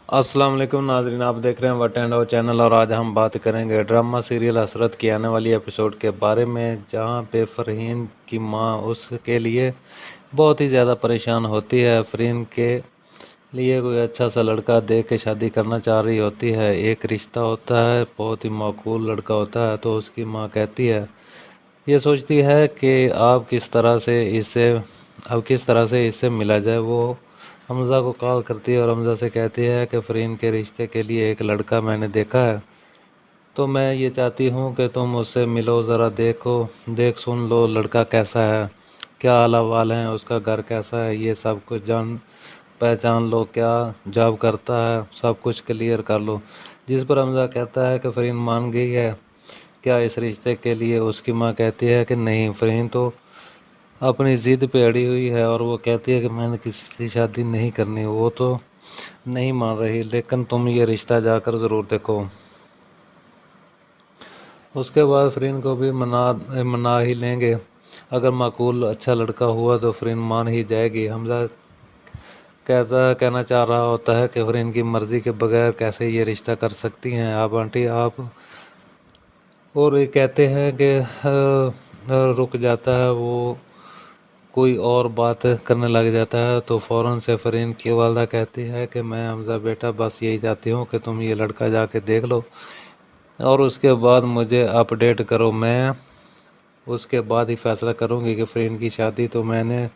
السلام علیکم ناظرین، آپ دیکھ رہے ہیں وٹ اینڈ آور چینل، اور آج ہم بات کریں گے ڈرامہ سیریل حسرت کی آنے والی ایپیسوڈ کے بارے میں، جہاں پہ فرحین کی ماں اس کے لیے بہت ہی زیادہ پریشان ہوتی ہے۔ فرحین کے لیے کوئی اچھا سا لڑکا دیکھ کے شادی کرنا چاہ رہی ہوتی ہے، ایک رشتہ ہوتا ہے، بہت ہی معقول لڑکا ہوتا ہے، تو اس کی ماں کہتی ہے، یہ سوچتی ہے کہ اب کس طرح سے اس سے ملا جائے۔ وہ حمزہ کو کال کرتی ہے اور حمزہ سے کہتی ہے کہ فرحین کے رشتے کے لیے ایک لڑکا میں نے دیکھا ہے، تو میں یہ چاہتی ہوں کہ تم اس سے ملو، ذرا دیکھ سن لو لڑکا کیسا ہے، کیا حال احوال ہیں، اس کا گھر کیسا ہے، یہ سب کچھ جان پہچان لو، کیا جاب کرتا ہے، سب کچھ کلیئر کر لو۔ جس پر حمزہ کہتا ہے کہ فرحین مان گئی ہے کیا اس رشتے کے لیے؟ اس کی ماں کہتی ہے کہ نہیں، فرحین تو اپنی ضد پہ اڑی ہوئی ہے اور وہ کہتی ہے کہ میں نے کسی سے شادی نہیں کرنی، وہ تو نہیں مان رہی، لیکن تم یہ رشتہ جا کر ضرور دیکھو۔ اس کے بعد فرحین کو بھی منا ہی لیں گے، اگر معقول اچھا لڑکا ہوا تو فرحین مان ہی جائے گی۔ حمزہ کہنا چاہ رہا ہوتا ہے کہ فرحین کی مرضی کے بغیر کیسے یہ رشتہ کر سکتی ہیں آپ آنٹی آپ، اور یہ کہتے ہیں کہ رک جاتا ہے، وہ کوئی اور بات کرنے لگ جاتا ہے، تو فوراً سے فرحین کی والدہ کہتی ہے کہ میں حمزہ بیٹا بس یہی چاہتی ہوں کہ تم یہ لڑکا جا کے دیکھ لو اور اس کے بعد مجھے اپڈیٹ کرو، میں اس کے بعد ہی فیصلہ کروں گی کہ فرحین کی شادی تو میں نے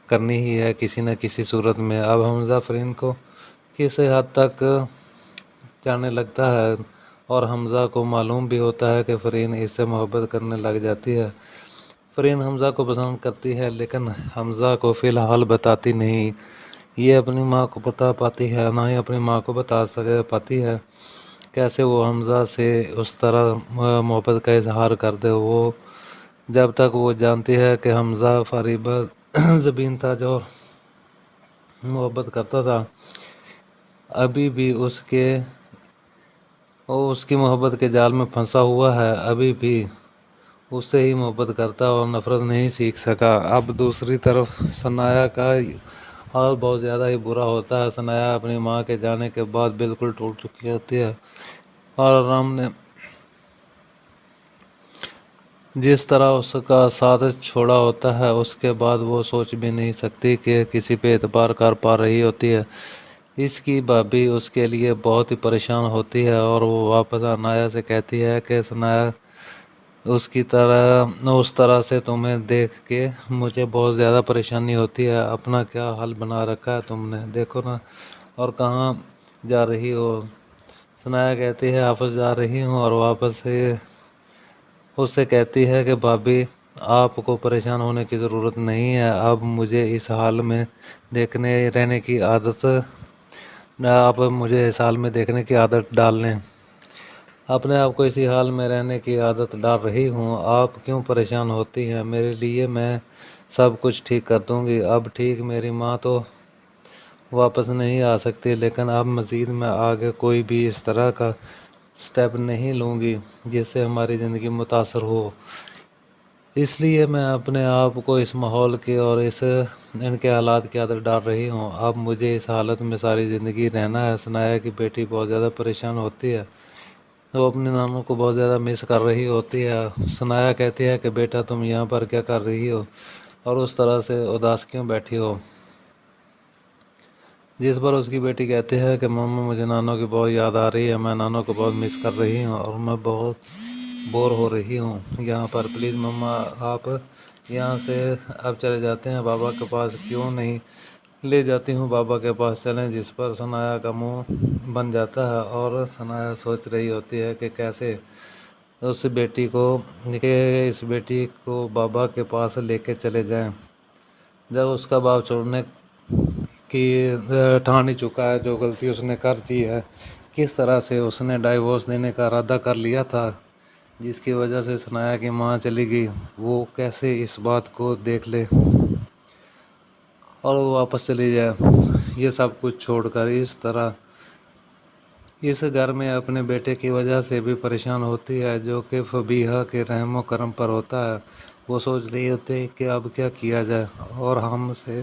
کرنی ہی ہے کسی نہ کسی صورت میں۔ اب حمزہ فرحین کو کسی حد تک جانے لگتا ہے اور حمزہ کو معلوم بھی ہوتا ہے کہ فرحین اس سے محبت کرنے لگ جاتی ہے۔ فرحین حمزہ کو پسند کرتی ہے لیکن حمزہ کو فی الحال بتاتی نہیں، یہ اپنی ماں کو بتا پاتی ہے، نہ ہی اپنی ماں کو بتا پاتی ہے کیسے وہ حمزہ سے اس طرح محبت کا اظہار کر دے۔ وہ جب تک وہ جانتی ہے کہ حمزہ فریب زبین تھا جو محبت کرتا تھا، ابھی بھی اس کی محبت کے جال میں پھنسا ہوا ہے، ابھی بھی اس سے ہی محبت کرتا اور نفرت نہیں سیکھ سکا۔ اب دوسری طرف ثنایا کا حال بہت زیادہ ہی برا ہوتا ہے۔ ثنایا اپنی ماں کے جانے کے بعد بالکل ٹوٹ چکی ہوتی ہے اور رام نے جس طرح اس کا ساتھ چھوڑا ہوتا ہے، اس کے بعد وہ سوچ بھی نہیں سکتی کہ کسی پہ اعتبار کر پا رہی ہوتی ہے۔ اس کی بھابھی اس کے لیے بہت ہی پریشان ہوتی ہے اور وہ واپس عنایا سے کہتی ہے کہ ثنایا اس طرح سے تمہیں دیکھ کے مجھے بہت زیادہ پریشانی ہوتی ہے، اپنا کیا حال بنا رکھا ہے تم نے، دیکھو نا، اور کہاں جا رہی ہو؟ ثنایا کہتی ہے آفس جا رہی ہوں، اور واپس اس سے کہتی ہے کہ بھابھی آپ کو پریشان ہونے کی ضرورت نہیں ہے، اب مجھے اس حال میں رہنے کی عادت آپ مجھے اس حال میں دیکھنے کی عادت ڈال لیں، اپنے آپ کو اسی حال میں رہنے کی عادت ڈال رہی ہوں، آپ کیوں پریشان ہوتی ہیں میرے لیے، میں سب کچھ ٹھیک کر دوں گی۔ اب ٹھیک میری ماں تو واپس نہیں آ سکتی، لیکن اب مزید میں آگے کوئی بھی اس طرح کا سٹیپ نہیں لوں گی جس سے ہماری زندگی متاثر ہو، اس لیے میں اپنے آپ کو اس ماحول کی اور ان کے حالات کی عادت ڈال رہی ہوں، اب مجھے اس حالت میں ساری زندگی رہنا ہے۔ ثنایا کی بیٹی بہت زیادہ پریشان ہوتی ہے، وہ اپنے نانوں کو بہت زیادہ مس کر رہی ہوتی ہے۔ ثنایا کہتی ہے کہ بیٹا تم یہاں پر کیا کر رہی ہو اور اس طرح سے اداس کیوں بیٹھی ہو؟ جس پر اس کی بیٹی کہتی ہے کہ مما مجھے نانوں کی بہت یاد آ رہی ہے، میں نانوں کو بہت مس کر رہی ہوں اور میں بہت بور ہو رہی ہوں یہاں پر، پلیز مما آپ یہاں سے اب چلے جاتے ہیں بابا کے پاس، کیوں نہیں لے جاتی ہوں بابا کے پاس چلیں۔ جس پر ثنایا کا منہ بن جاتا ہے اور ثنایا سوچ رہی ہوتی ہے کہ کیسے اس بیٹی کو بابا کے پاس لے کے چلے جائیں، جب اس کا باپ چھوڑنے کی ٹھان ہی چکا ہے، جو غلطی اس نے کر دی ہے، کس طرح سے اس نے ڈائیورس دینے کا ارادہ کر لیا تھا جس کی وجہ سے ثنایا کی ماں چلی گئی، وہ کیسے اس بات کو دیکھ لے اور وہ واپس چلی جائے، یہ سب کچھ چھوڑ کر اس طرح اس گھر میں اپنے بیٹے کی وجہ سے بھی پریشان ہوتی ہے، جو کہ فبیہہ کے رحم و کرم پر ہوتا ہے۔ وہ سوچ رہی ہوتی ہے کہ اب کیا کیا جائے اور ہم سے